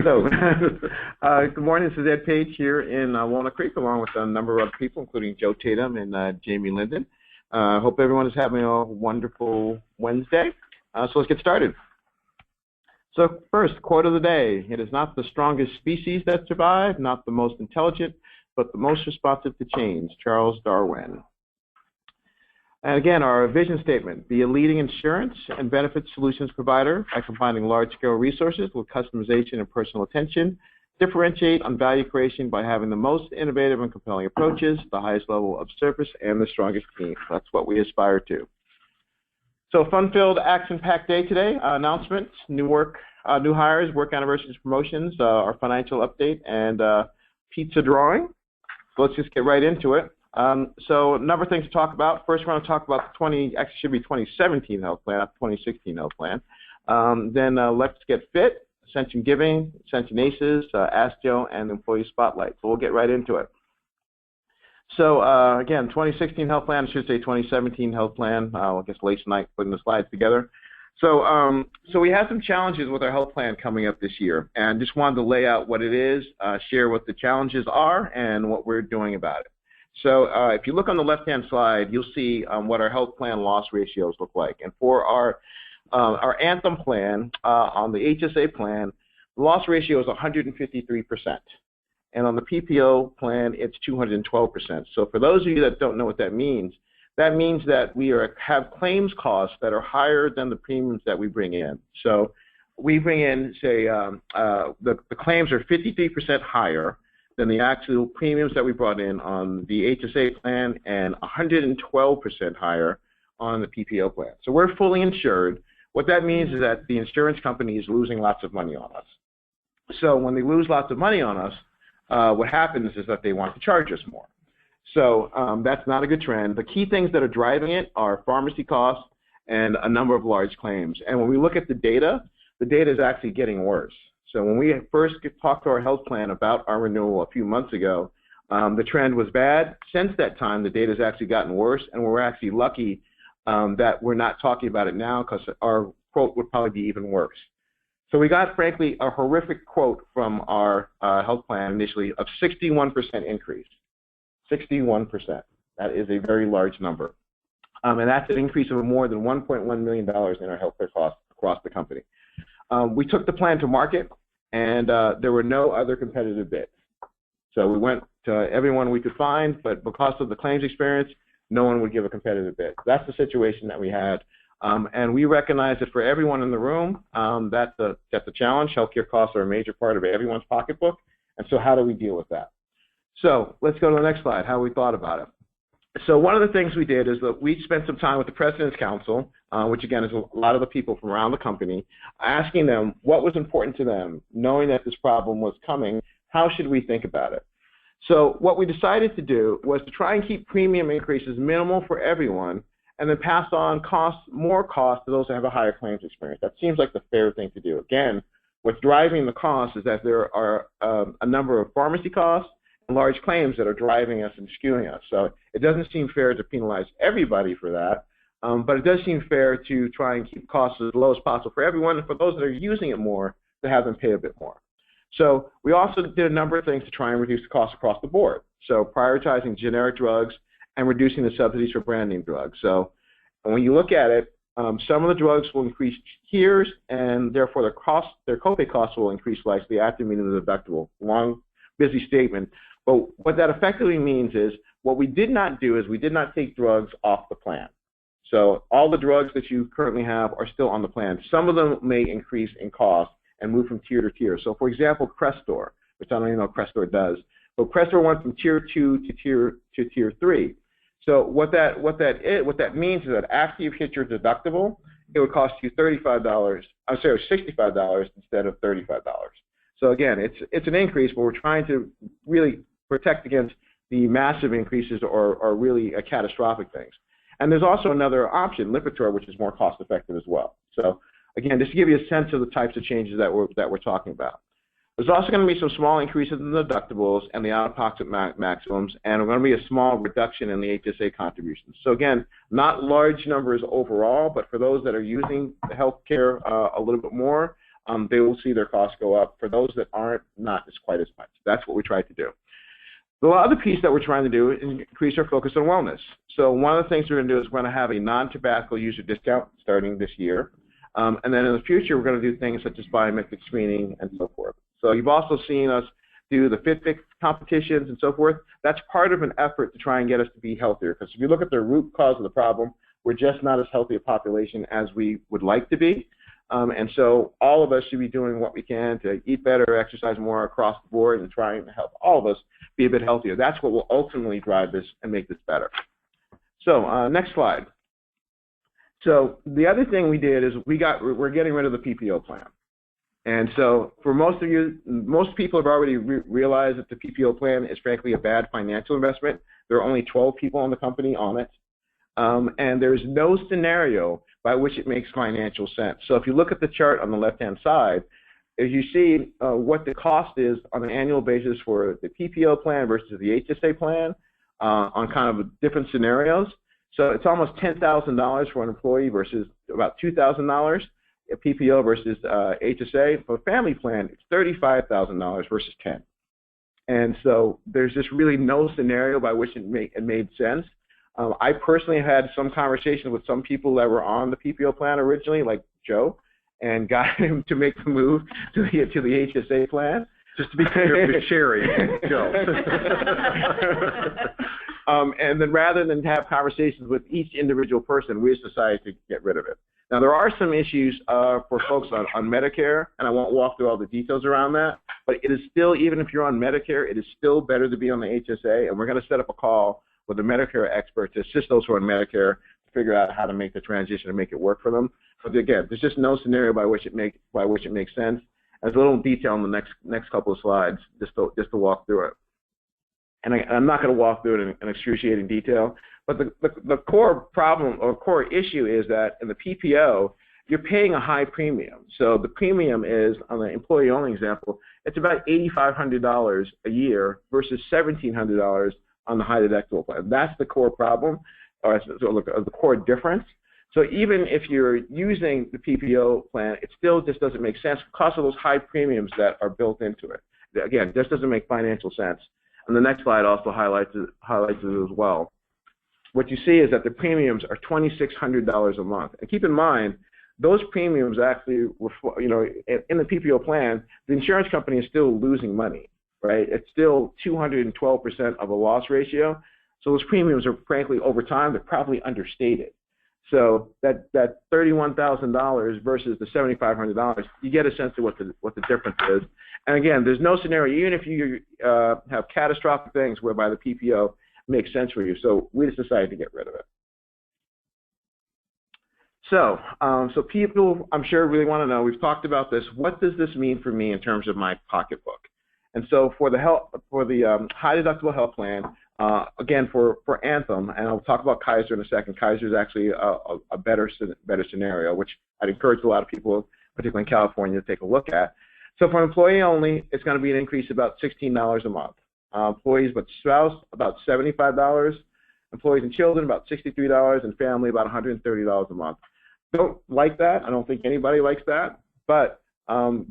So, good morning. This is Ed Page here in Walnut Creek, along with a number of people, including Joe Tatum and Jamie Linden. Hope everyone is having a wonderful Wednesday. So let's get started. So first, quote of the day. It is not the strongest species that survive, not the most intelligent, but the most responsive to change. Charles Darwin. And again, our vision statement: be a leading insurance and benefits solutions provider by combining large-scale resources with customization and personal attention. Differentiate on value creation by having the most innovative and compelling approaches, the highest level of service, and the strongest team. That's what we aspire to. So fun-filled, action-packed day today. Announcements, new work, new hires, work anniversaries, promotions, our financial update, and pizza drawing. So let's just get right into it. So a number of things to talk about. First, we're going to talk about the 2017 health plan, not 2016 health plan. Then Let's Get Fit, Ascension Giving, Ascension Aces, Ask Joe, and Employee Spotlight. So we'll get right into it. So again, 2016 health plan, I should say 2017 health plan. I guess late tonight putting the slides together. So we have some challenges with our health plan coming up this year, and just wanted to lay out what it is, share what the challenges are, and what we're doing about it. So if you look on the left-hand slide, you'll see what our health plan loss ratios look like. And for our Anthem plan, on the HSA plan, the loss ratio is 153%. And on the PPO plan, it's 212%. So for those of you that don't know what that means that we have claims costs that are higher than the premiums that we bring in. So we bring in, say, the claims are 53% higher than the actual premiums that we brought in on the HSA plan, and 112% higher on the PPO plan. So we're fully insured. What that means is that the insurance company is losing lots of money on us. So when they lose lots of money on us, what happens is that they want to charge us more. So that's not a good trend. The key things that are driving it are pharmacy costs and a number of large claims. And when we look at the data is actually getting worse. So when we first talked to our health plan about our renewal a few months ago, the trend was bad. Since that time, the data has actually gotten worse, and we're actually lucky that we're not talking about it now, because our quote would probably be even worse. So we got, frankly, a horrific quote from our health plan initially of 61% increase. 61%. That is a very large number. And that's an increase of more than $1.1 million in our healthcare costs across the company. We took the plan to market, and there were no other competitive bids. So we went to everyone we could find, but because of the claims experience, no one would give a competitive bid. That's the situation that we had. And we recognize that for everyone in the room, that's a challenge. Healthcare costs are a major part of everyone's pocketbook. And so how do we deal with that? So let's go to the next slide, how we thought about it. So one of the things we did is that we spent some time with the President's Council, which again is a lot of the people from around the company, asking them what was important to them, knowing that this problem was coming, how should we think about it? So what we decided to do was to try and keep premium increases minimal for everyone, and then pass on more costs to those that have a higher claims experience. That seems like the fair thing to do. Again, what's driving the cost is that there are a number of pharmacy costs and large claims that are driving us and skewing us. So it doesn't seem fair to penalize everybody for that, but it does seem fair to try and keep costs as low as possible for everyone, and for those that are using it more, to have them pay a bit more. So we also did a number of things to try and reduce the costs across the board. So prioritizing generic drugs and reducing the subsidies for brand name drugs. So when you look at it, some of the drugs will increase tiers, and therefore their copay costs will increase slightly after meeting the deductible. Long, busy statement. But what that effectively means is, what we did not do is we did not take drugs off the plan. So all the drugs that you currently have are still on the plan. Some of them may increase in cost and move from tier to tier. So for example, Crestor, which I don't even know what Crestor does, but Crestor went from tier 2 to tier 3. So what that means is that after you've hit your deductible, it would cost you $65 instead of $35. So again, it's an increase, but we're trying to really protect against the massive increases or really catastrophic things. And there's also another option, Lipitor, which is more cost effective as well. So again, just to give you a sense of the types of changes that we're talking about. There's also going to be some small increases in the deductibles and the out-of-pocket maximums, and there's going to be a small reduction in the HSA contributions. So again, not large numbers overall, but for those that are using the health care a little bit more, they will see their costs go up. For those that aren't, not as quite as much. That's what we tried to do. The other piece that we're trying to do is increase our focus on wellness. So one of the things we're going to do is we're going to have a non-tobacco user discount starting this year. And then in the future, we're going to do things such as biometric screening and so forth. So you've also seen us do the Fitbit competitions and so forth. That's part of an effort to try and get us to be healthier. Because if you look at the root cause of the problem, we're just not as healthy a population as we would like to be. And so all of us should be doing what we can to eat better, exercise more across the board, and trying to help all of us be a bit healthier. That's what will ultimately drive this and make this better. So next slide. So the other thing we did is we're getting rid of the PPO plan. And so for most of you, most people have already realized that the PPO plan is frankly a bad financial investment. There are only 12 people in the company on it. And there's no scenario by which it makes financial sense. So if you look at the chart on the left-hand side, as you see what the cost is on an annual basis for the PPO plan versus the HSA plan on kind of different scenarios. So it's almost $10,000 for an employee versus about $2,000, a PPO versus HSA. For a family plan, it's $35,000 versus $10,000. And so there's just really no scenario by which it made sense. I personally had some conversations with some people that were on the PPO plan originally, like Joe, and got him to make the move to the HSA plan. Just to be clear, with Sherry and Joe. And then rather than have conversations with each individual person, we just decided to get rid of it. Now, there are some issues for folks on Medicare, and I won't walk through all the details around that, but it is still, even if you're on Medicare, it is still better to be on the HSA, and we're going to set up a call with a Medicare expert to assist those who are on Medicare to figure out how to make the transition and make it work for them. But again, there's just no scenario by which it makes sense. There's a little detail in the next couple of slides just to walk through it. And I'm not going to walk through it in excruciating detail, but the core problem or core issue is that in the PPO, you're paying a high premium. So the premium is, on the employee-only example, it's about $8,500 a year versus $1,700 on the high deductible plan. That's the core problem, or the core difference. So even if you're using the PPO plan, it still just doesn't make sense because of those high premiums that are built into it. Again, this doesn't make financial sense. And the next slide also highlights it as well. What you see is that the premiums are $2,600 a month. And keep in mind, those premiums actually, in the PPO plan, the insurance company is still losing money, right? It's still 212% of a loss ratio. So those premiums are, frankly, over time, they're probably understated. So that $31,000 versus the $7,500, you get a sense of what the difference is. And again, there's no scenario, even if you have catastrophic things whereby the PPO makes sense for you. So we just decided to get rid of it. So people, I'm sure, really want to know, we've talked about this, what does this mean for me in terms of my pocketbook? And so for the high deductible health plan, again, for Anthem, and I'll talk about Kaiser in a second. Kaiser is actually a better scenario, which I'd encourage a lot of people, particularly in California, to take a look at. So for employee only, it's going to be an increase of about $16 a month. Employees with spouse, about $75. Employees and children, about $63, and family, about $130 a month. Don't like that. I don't think anybody likes that. But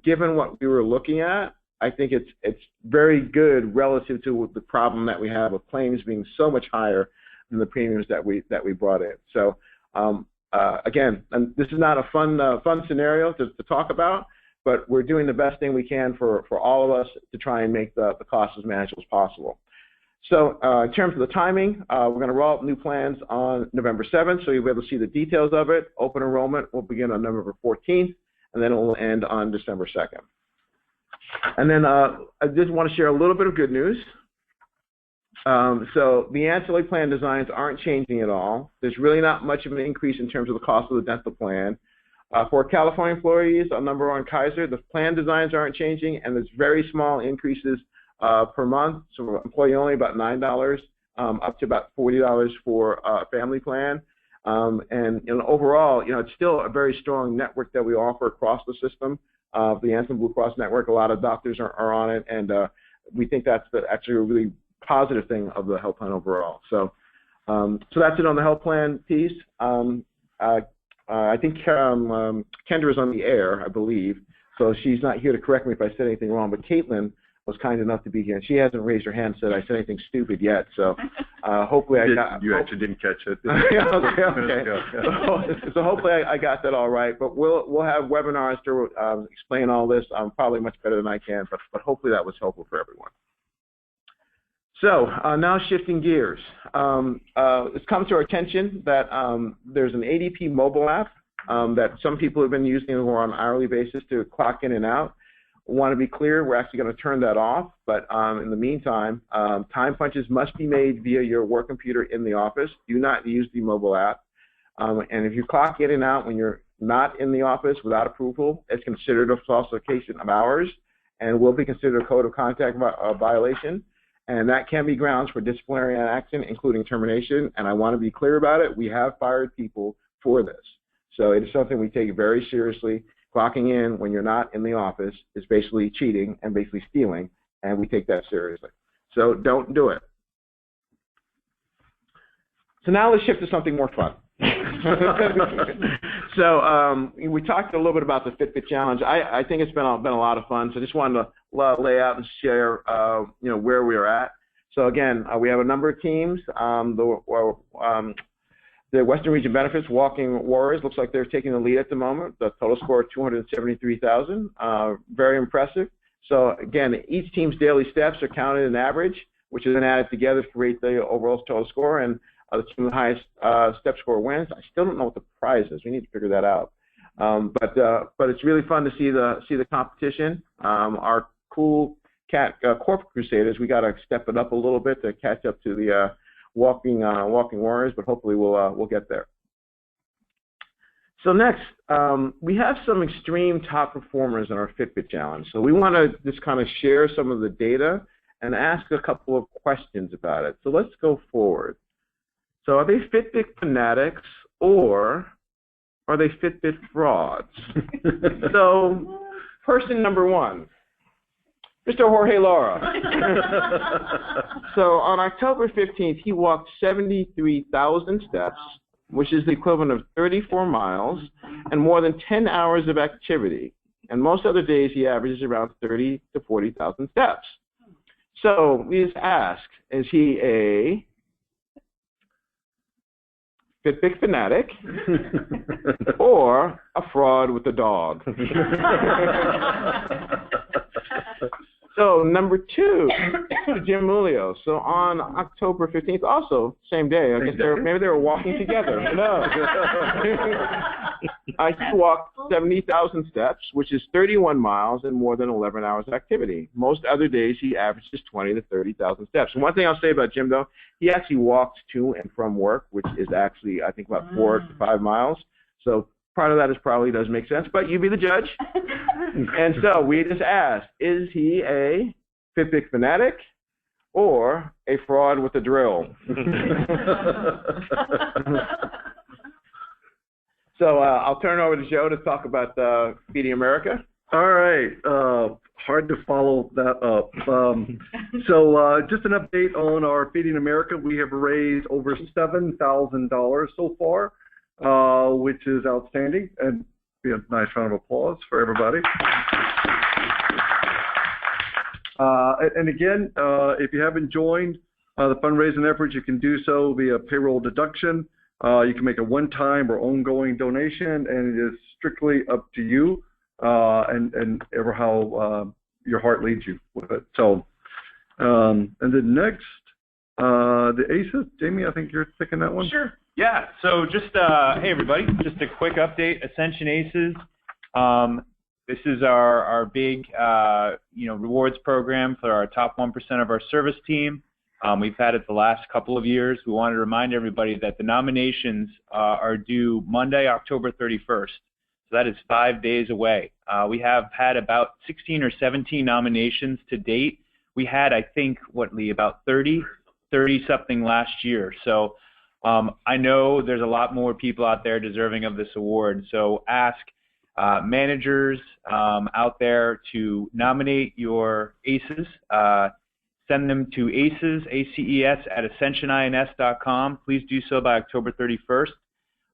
given what we were looking at, I think it's very good relative to the problem that we have of claims being so much higher than the premiums that we brought in. So again, and this is not a fun scenario to talk about, but we're doing the best thing we can for all of us to try and make the cost as manageable as possible. So in terms of the timing, we're going to roll out new plans on November 7th, so you'll be able to see the details of it. Open enrollment will begin on November 14th, and then it will end on December 2nd. And then I just want to share a little bit of good news. So the ancillary plan designs aren't changing at all. There's really not much of an increase in terms of the cost of the dental plan. For California employees, on number one Kaiser, the plan designs aren't changing, and there's very small increases per month. So employee only, about $9, up to about $40 for a family plan. And overall, it's still a very strong network that we offer across the system. The Anthem Blue Cross network, a lot of doctors are on it, and we think that's actually a really positive thing of the health plan overall. So that's it on the health plan piece. I think Kendra is on the air, I believe. so she's not here to correct me if I said anything wrong. But Caitlin was kind enough to be here, and she hasn't raised her hand and said I said anything stupid yet. So hopefully you actually didn't catch it. okay. So hopefully I got that all right. But we'll have webinars to explain all this. Probably much better than I can, but hopefully that was helpful for everyone. So now shifting gears, it's come to our attention that there's an ADP mobile app that some people have been using who are on an hourly basis to clock in and out. Want to be clear, we're actually going to turn that off, but in the meantime, time punches must be made via your work computer in the office. Do not use the mobile app. And if you clock in and out when you're not in the office without approval, it's considered a falsification of hours and will be considered a code of conduct violation. And that can be grounds for disciplinary action, including termination. And I want to be clear about it. We have fired people for this. So it is something we take very seriously. Clocking in when you're not in the office is basically cheating and basically stealing, and we take that seriously. So don't do it. So now let's shift to something more fun. So we talked a little bit about the Fitbit Challenge. I think it's been a lot of fun. So I just wanted to lay out and share where we are at. So again, we have a number of teams. The Western Region Benefits Walking Warriors looks like they're taking the lead at the moment. The total score of 273,000, very impressive. So again, each team's daily steps are counted in average, which is then added together to create the overall total score, and the team with the highest step score wins. I still don't know what the prize is. We need to figure that out. But it's really fun to see the competition. Our cool cat Corporate Crusaders, we got to step it up a little bit to catch up to the Walking Warriors, but hopefully we'll get there. So next, we have some extreme top performers in our Fitbit Challenge. So we want to just kind of share some of the data and ask a couple of questions about it. So let's go forward. So are they Fitbit fanatics or are they Fitbit frauds? So person number one, Mr. Jorge Lara. So on October 15th, he walked 73,000 steps, which is the equivalent of 34 miles and more than 10 hours of activity. And most other days, he averages around 30 to 40,000 steps. So we just ask, is he a Fitbit fanatic or a fraud with a dog? So number two, Jim Mulio. So on October 15th, also same day. I guess maybe they were walking together. No. He walked 70,000 steps, which is 31 miles and more than 11 hours of activity. Most other days he averages 20 to 30,000 steps. And one thing I'll say about Jim, though, he actually walks to and from work, which is actually I think about 4 to 5 miles. So part of that is probably does make sense, but you be the judge. And so we just asked, is he a Fitbit fanatic or a fraud with a drill? So I'll turn it over to Joe to talk about Feeding America. All right. Hard to follow that up. So just an update on our Feeding America. We have raised over $7,000 so far, which is outstanding. And be a nice round of applause for everybody. And again, if you haven't joined the fundraising effort, you can do so via payroll deduction. You can make a one-time or ongoing donation, and it is strictly up to you and ever how your heart leads you with it. So, and then next, the ACES. Jamie, I think you're picking that one. Sure. Yeah. So just hey everybody, just a quick update. Ascension ACES. This is our big rewards program for our top 1% of our service team. We've had it the last couple of years. We wanted to remind everybody that the nominations are due Monday, October 31st. So that is 5 days away. We have had about 16 or 17 nominations to date. We had, I think, Lee, about 30-something last year. So I know there's a lot more people out there deserving of this award. So ask managers out there to nominate your ACES. Send them to ACES, ACES, at ascensionins.com. Please do so by October 31st.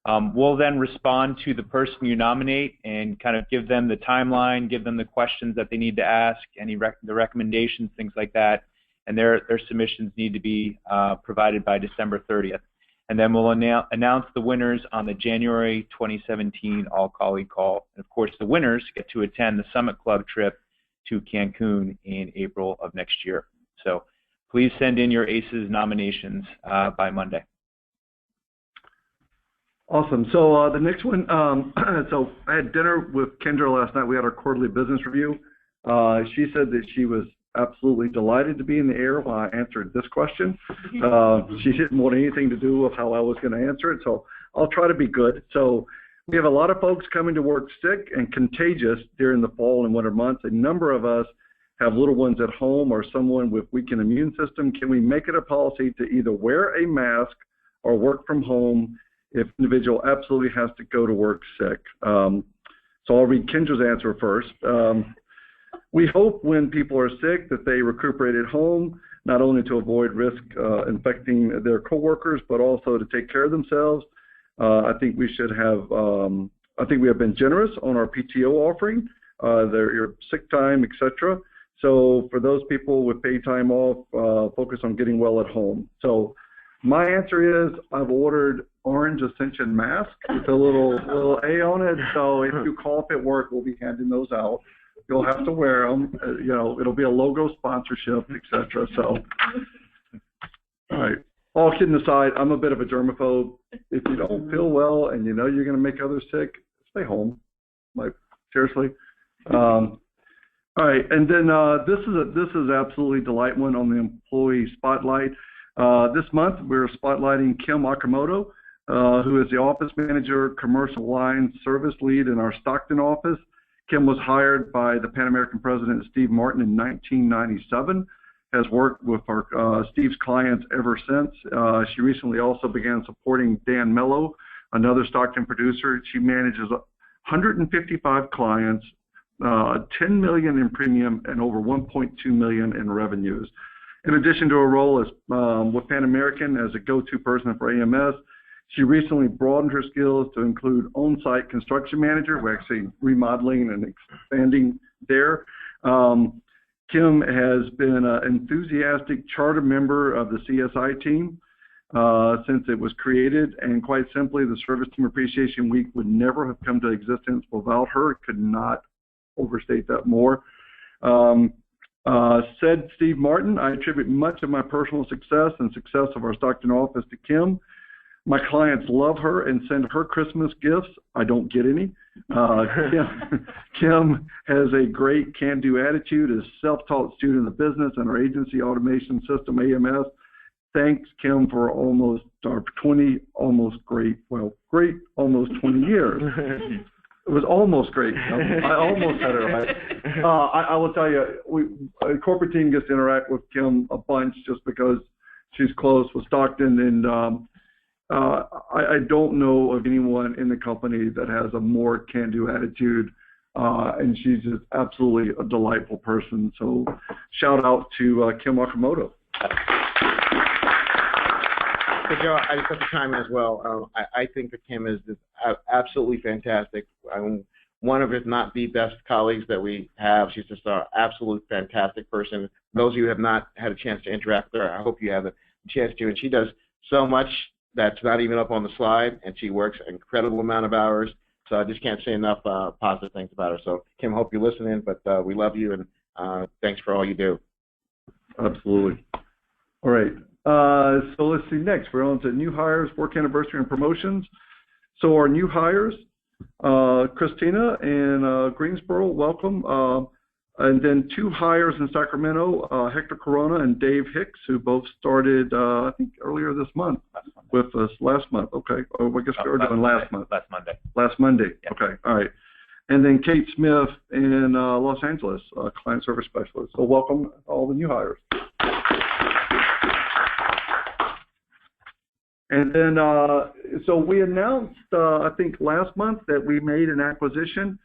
We'll then respond to the person you nominate and kind of give them the timeline, give them the questions that they need to ask, the recommendations, things like that, and their submissions need to be provided by December 30th. And then we'll announce the winners on the January 2017 all-colleague call. And of course, the winners get to attend the Summit Club trip to Cancun in April of next year. So please send in your ACES nominations by Monday. Awesome. So the next one, so I had dinner with Kendra last night. We had our quarterly business review. She said that she was absolutely delighted to be in the air while I answered this question. She didn't want anything to do with how I was going to answer it, so I'll try to be good. So we have a lot of folks coming to work sick and contagious during the fall and winter months. A number of us have little ones at home or someone with weakened immune system. Can we make it a policy to either wear a mask or work from home if an individual absolutely has to go to work sick? So I'll read Kendra's answer first. We hope when people are sick that they recuperate at home, not only to avoid risk infecting their coworkers, but also to take care of themselves. I think we should have, I think we have been generous on our PTO offering, your sick time, etc. So for those people with paid time off, focus on getting well at home. So my answer is I've ordered orange Ascension mask with a little A on it. So if you cough at work, we'll be handing those out. You'll have to wear them. You know, it'll be a logo sponsorship, etc. So, all right. All kidding aside, I'm a bit of a germaphobe. If you don't feel well and you know you're going to make others sick, stay home. Like, seriously. All right, and then this is absolutely delightful one on the employee spotlight. This month we're spotlighting Kim Okamoto, who is the office manager, commercial line service lead in our Stockton office. Kim was hired by the Pan American president Steve Martin in 1997, has worked with Steve's clients ever since. She recently also began supporting Dan Mello, another Stockton producer. She manages 155 clients, $10 million in premium and over $1.2 million in revenues. In addition to her role as with Pan American as a go-to person for AMS, she recently broadened her skills to include on-site construction manager. We're actually remodeling and expanding there. Kim has been an enthusiastic charter member of the CSI team since it was created, and quite simply, the Service Team Appreciation Week would never have come to existence without her. Could not overstate that more. Said Steve Martin, I attribute much of my personal success and success of our Stockton office to Kim. My clients love her and send her Christmas gifts. I don't get any. Kim has a great can-do attitude, is a self-taught student in the business and our agency automation system, AMS. Thanks, Kim, for almost 20 years. It was almost great. I almost had it right. I will tell you, a corporate team gets to interact with Kim a bunch just because she's close with Stockton, and I don't know of anyone in the company that has a more can-do attitude, and she's just absolutely a delightful person. So shout out to Kim Okamoto. So Joe, I just have to chime in as well. I think that Kim is just absolutely fantastic. One of, if not the best colleagues that we have. She's just an absolute fantastic person. Those of you who have not had a chance to interact with her, I hope you have a chance to. And she does so much that's not even up on the slide, and she works an incredible amount of hours. So I just can't say enough positive things about her. So Kim, hope you're listening, but we love you, and thanks for all you do. Absolutely. All right. So let's see next. We're on to new hires, work anniversary, and promotions. So our new hires, Christina in Greensboro, welcome. And then two hires in Sacramento, Hector Corona and Dave Hicks, who both started, I think, earlier this month with us last month. Okay. Oh, I guess we were doing last month. Last Monday. Last Monday. Yeah. Okay. All right. And then Kate Smith in Los Angeles, client service specialist. So welcome all the new hires. And then, so we announced, I think last month, that we made an acquisition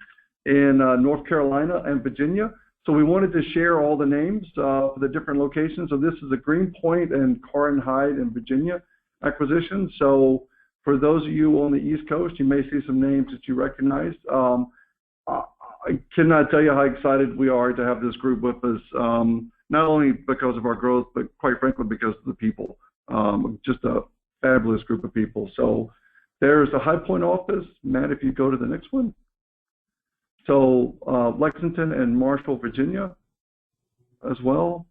in North Carolina and Virginia. So we wanted to share all the names for the different locations. So this is a Greenpoint and Corin Hyde in Virginia acquisition. So For those of you on the East Coast, you may see some names that you recognize. I cannot tell you how excited we are to have this group with us, not only because of our growth, but quite frankly because of the people. Just a fabulous group of people. So there's the High Point office. Matt, if you go to the next one. So Lexington and Marshall, Virginia as well.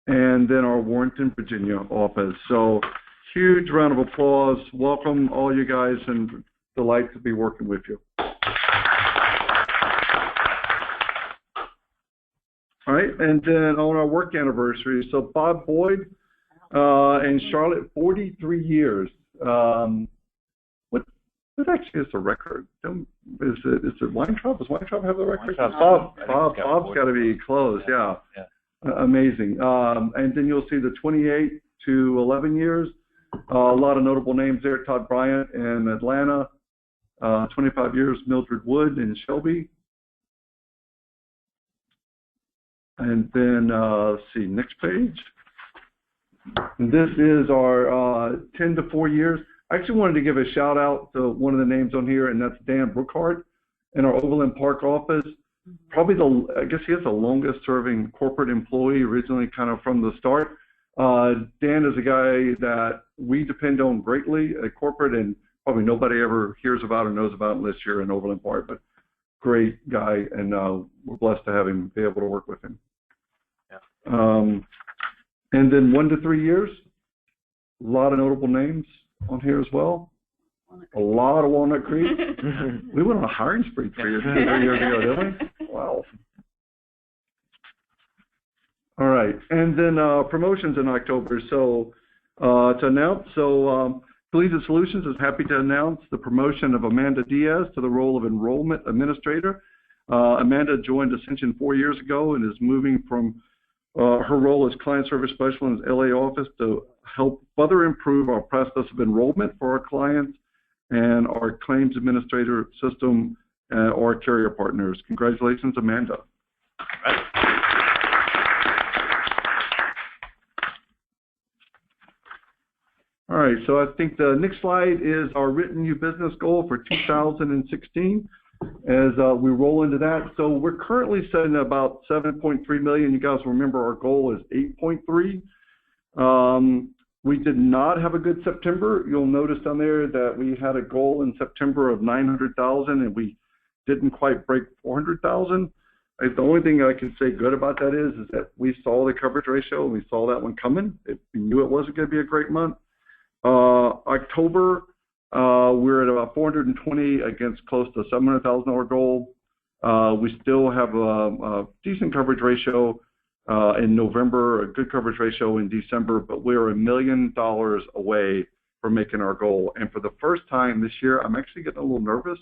And then our Warrenton, Virginia office. So huge round of applause. Welcome all you guys, and delight to be working with you. All right, and then on our work anniversary, so Bob Boyd and Charlotte, 43 years. What actually is the record? Is it Weintraub? Does Weintraub have the record? Bob's got to be close, yeah. Amazing. And then you'll see the 28 to 11 years. A lot of notable names there. Todd Bryant in Atlanta. 25 years, Mildred Wood in Shelby. And then, let's see, next page. And this is our 10 to 4 years. I actually wanted to give a shout out to one of the names on here, and that's Dan Brookhart in our Overland Park office. Probably I guess he is the longest serving corporate employee, originally kind of from the start. Dan is a guy that we depend on greatly at corporate, and probably nobody ever hears about or knows about unless you're in Overland Park, but great guy, and we're blessed to have him, be able to work with him. Yeah. And then 1 to 3 years, a lot of notable names on here as well. A lot of Walnut Creek. We went on a hiring spree 3 years ago, didn't we? Wow. All right, and then promotions in October. So to announce, Collegiate Solutions is happy to announce the promotion of Amanda Diaz to the role of Enrollment Administrator. Amanda joined Ascension 4 years ago and is moving from her role as Client Service Specialist in the LA office to help further improve our process of enrollment for our clients and our claims administrator system or carrier partners. Congratulations, Amanda. All right, so I think the next slide is our written new business goal for 2016 as we roll into that. So we're currently setting about 7.3 million. You guys remember our goal is 8.3. We did not have a good September. You'll notice down there that we had a goal in September of 900,000 and we didn't quite break 400,000. The only thing I can say good about that is that we saw the coverage ratio and we saw that one coming. We knew it wasn't going to be a great month. October, we're at about 420 against close to $700,000 goal. We still have a decent coverage ratio in November, a good coverage ratio in December, but we're $1 million away from making our goal. And for the first time this year, I'm actually getting a little nervous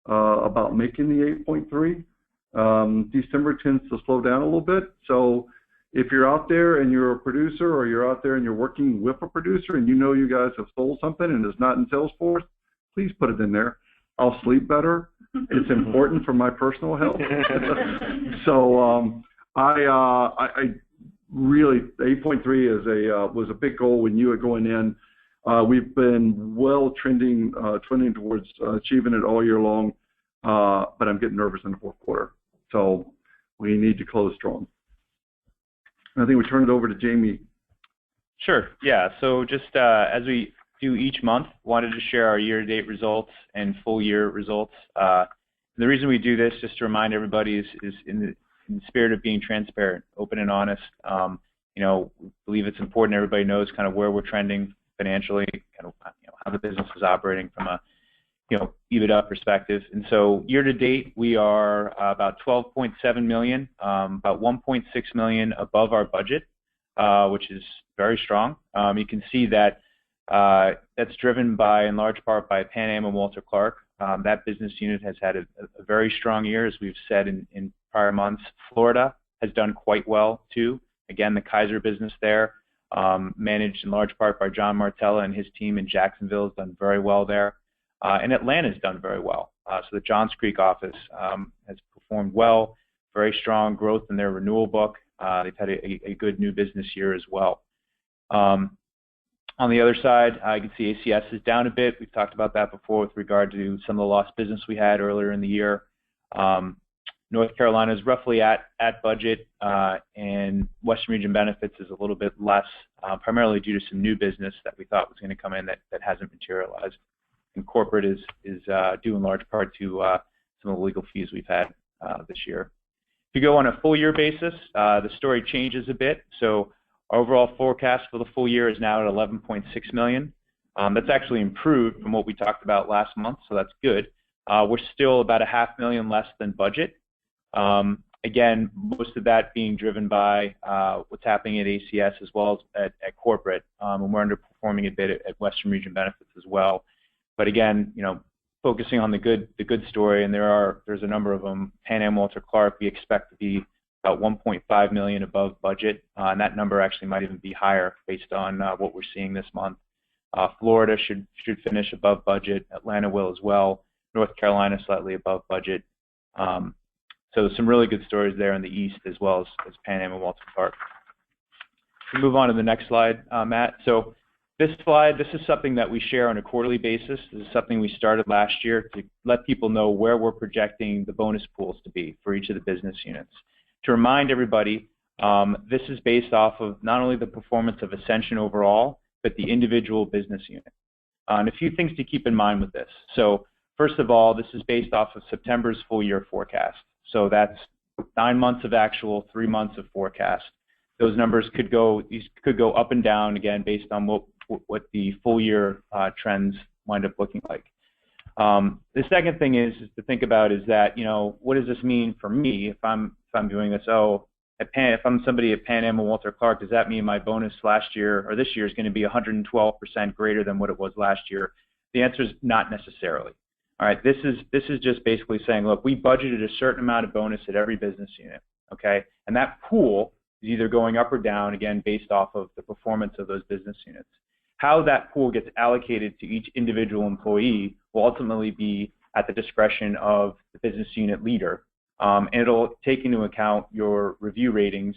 about making the 8.3. December tends to slow down a little bit. So if you're out there and you're a producer, or you're out there and you're working with a producer and you know you guys have sold something and it's not in Salesforce, please put it in there. I'll sleep better. It's important for my personal health. So I really, 8.3 was a big goal we knew it going in. We've been well trending towards achieving it all year long, but I'm getting nervous in the fourth quarter. So we need to close strong. I think we turn it over to Jamie. Sure. Yeah. So just as we do each month, wanted to share our year-to-date results and full-year results. The reason we do this, just to remind everybody, is in the spirit of being transparent, open and honest. We believe it's important everybody knows kind of where we're trending financially, kind of how the business is operating from a EBITDA perspective. And so year to date, we are about 12.7 million, about 1.6 million above our budget, which is very strong. You can see that that's driven in large part by Pan Am and Walter Clark. That business unit has had a very strong year, as we've said in prior months. Florida has done quite well too. Again, the Kaiser business there, managed in large part by John Martella and his team in Jacksonville, has done very well there. And Atlanta's done very well. So the Johns Creek office has performed well, very strong growth in their renewal book. They've had a good new business year as well. On the other side, you can see ACS is down a bit. We've talked about that before with regard to some of the lost business we had earlier in the year. North Carolina is roughly at budget, and Western Region Benefits is a little bit less, primarily due to some new business that we thought was going to come in that hasn't materialized. And corporate is due in large part to some of the legal fees we've had this year. If you go on a full year basis, the story changes a bit. So our overall forecast for the full year is now at $11.6 million. That's actually improved from what we talked about last month, so that's good. We're still about $500,000 less than budget. Again, most of that being driven by what's happening at ACS as well as at corporate, and we're underperforming a bit at Western Region Benefits as well. But again, focusing on the good story, and there's a number of them. Pan Am Walter Clark, we expect to be about $1.5 million above budget, and that number actually might even be higher based on what we're seeing this month. Florida should finish above budget. Atlanta will as well. North Carolina slightly above budget. So some really good stories there in the East as well as Pan Am and Walter Clark. We move on to the next slide, Matt. So this slide, this is something that we share on a quarterly basis. This is something we started last year to let people know where we're projecting the bonus pools to be for each of the business units. To remind everybody, this is based off of not only the performance of Ascension overall, but the individual business unit. And a few things to keep in mind with this. So first of all, this is based off of September's full year forecast. So that's 9 months of actual, 3 months of forecast. Those numbers could go up and down again based on what the full year trends wind up looking like. The second thing is to think about is that what does this mean for me if I'm doing this? If I'm somebody at Pan Am and Walter Clark, does that mean my bonus last year or this year is going to be 112% greater than what it was last year? The answer is not necessarily. All right, this is just basically saying, look, we budgeted a certain amount of bonus at every business unit, okay? And that pool is either going up or down, again, based off of the performance of those business units. How that pool gets allocated to each individual employee will ultimately be at the discretion of the business unit leader, and it'll take into account your review ratings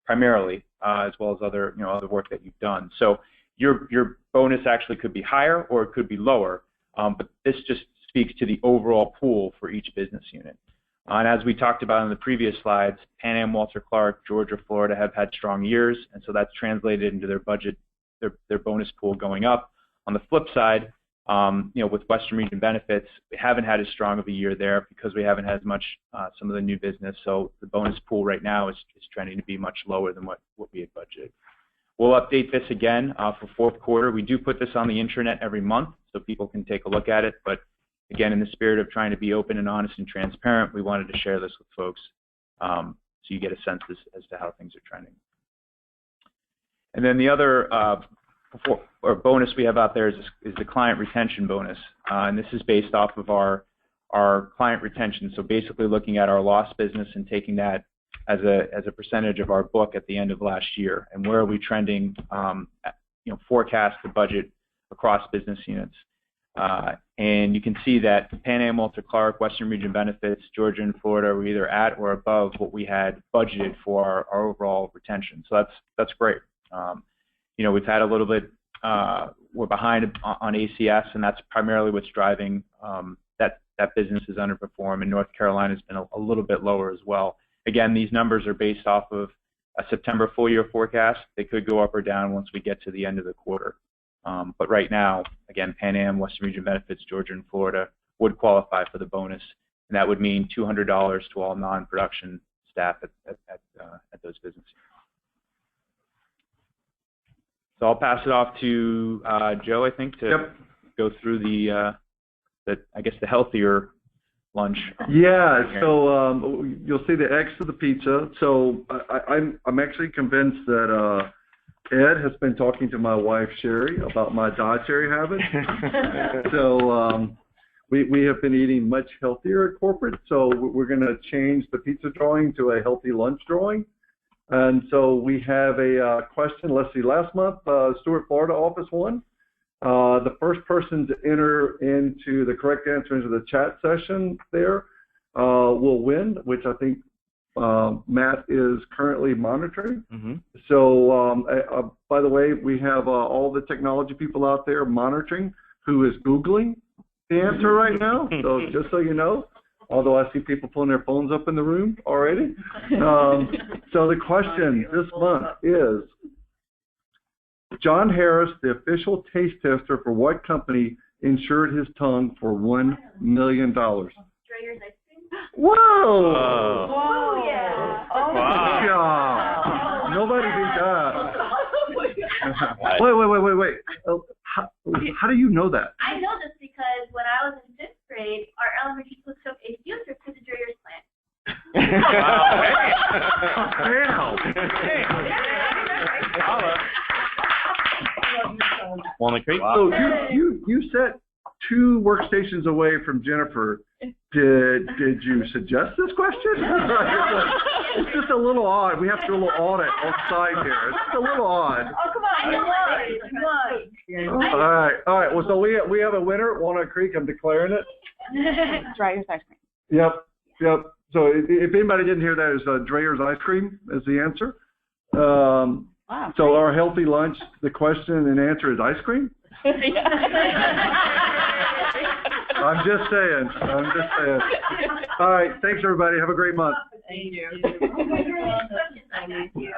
primarily, as well as other work that you've done. So your bonus actually could be higher or it could be lower. But this just speaks to the overall pool for each business unit. And as we talked about in the previous slides, Pan Am, Walter Clark, Georgia, Florida have had strong years, and so that's translated into their budget, their bonus pool going up. On the flip side, with Western Region Benefits, we haven't had as strong of a year there because we haven't had as much some of the new business. So the bonus pool right now is trending to be much lower than what we had budgeted. We'll update this again for fourth quarter. We do put this on the intranet every month so people can take a look at it. But again, in the spirit of trying to be open and honest and transparent, we wanted to share this with folks so you get a sense as to how things are trending. And then the other bonus we have out there is the client retention bonus. And this is based off of our client retention. So basically looking at our lost business and taking that as a percentage of our book at the end of last year, and where are we trending, forecast the budget across business units. And you can see that Pan Am, Walter Clark, Western Region Benefits, Georgia, and Florida were either at or above what we had budgeted for our overall retention. So that's great. We've had a little bit, we're behind on ACS, and that's primarily what's driving that business is underperformed, and North Carolina has been a little bit lower as well. Again, these numbers are based off of a September full year forecast. They could go up or down once we get to the end of the quarter. But right now, again, Pan Am, Western Region Benefits, Georgia, and Florida would qualify for the bonus, and that would mean $200 to all non-production staff at those businesses. So I'll pass it off to Joe, I think, to go through the healthier lunch. Yeah, so you'll see the X of the pizza. So I'm actually convinced that Ed has been talking to my wife Sherry about my dietary habits. So we have been eating much healthier at corporate. So we're going to change the pizza drawing to a healthy lunch drawing. And so we have a question. Let's see. Last month, Stuart, Florida office won. The first person to enter into the correct answer into the chat session there will win, which I think Matt is currently monitoring. Mm-hmm. So, by the way, we have all the technology people out there monitoring who is Googling the answer right now. So just so you know, although I see people pulling their phones up in the room already. So the question this month is, John Harris, the official taste tester for what company, insured his tongue for $1 million? Dreyer's ice cream. Whoa! Oh, yeah. Wow. Yeah. Nobody beat that. Wait. How do you know that? I know this because when I was in 5th grade, our elementary school took a field trip to the Dreyer's plant. Walnut Creek. So you sat 2 workstations away from Jennifer. Did you suggest this question? It's just a little odd. We have to do a little audit outside here. It's just a little odd. Oh, come on. You won. All right. Well, so we have a winner, Walnut Creek. I'm declaring it. Dreyer's ice cream. Yep. So if anybody didn't hear that, is Dreyer's ice cream is the answer. Wow. So our healthy lunch, the question and answer is ice cream? I'm just saying. All right. Thanks, everybody. Have a great month. Thank you. Thank you.